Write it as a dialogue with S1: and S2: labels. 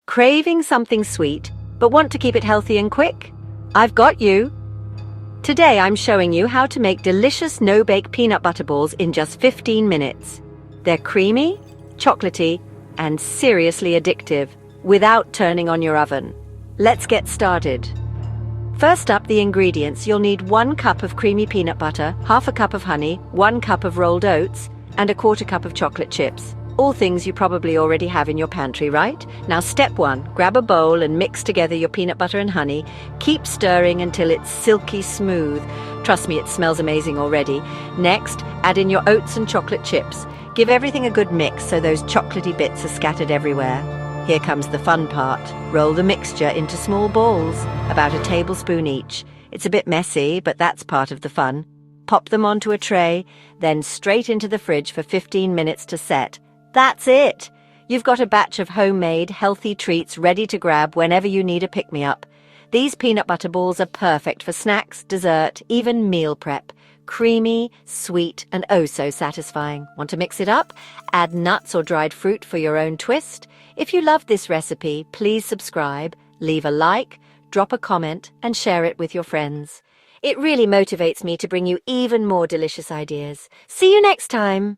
S1: Craving something sweet, but want to keep it healthy and quick? I've got you! Today I'm showing you how to make delicious no-bake peanut butter balls in just 15 minutes. They're creamy, chocolatey, and seriously addictive, without turning on your oven. Let's get started. First up, the ingredients. You'll need 1 cup of creamy peanut butter, half a cup of honey, 1 cup of rolled oats, and a 1/4 cup of chocolate chips. All things you probably already have in your pantry, right? Now step 1, grab a bowl and mix together your peanut butter and honey. Keep stirring until it's silky smooth. Trust me, it smells amazing already. Next, add in your oats and chocolate chips. Give everything a good mix so those chocolatey bits are scattered everywhere. Here comes the fun part. Roll the mixture into small balls, about a tablespoon each. It's a bit messy, but that's part of the fun. Pop them onto a tray, then straight into the fridge for 15 minutes to set. That's it! You've got a batch of homemade, healthy treats ready to grab whenever you need a pick-me-up. These peanut butter balls are perfect for snacks, dessert, even meal prep. Creamy, sweet, and oh so satisfying. Want to mix it up? Add nuts or dried fruit for your own twist. If you love this recipe, please subscribe, leave a like, drop a comment, and share it with your friends. It really motivates me to bring you even more delicious ideas. See you next time!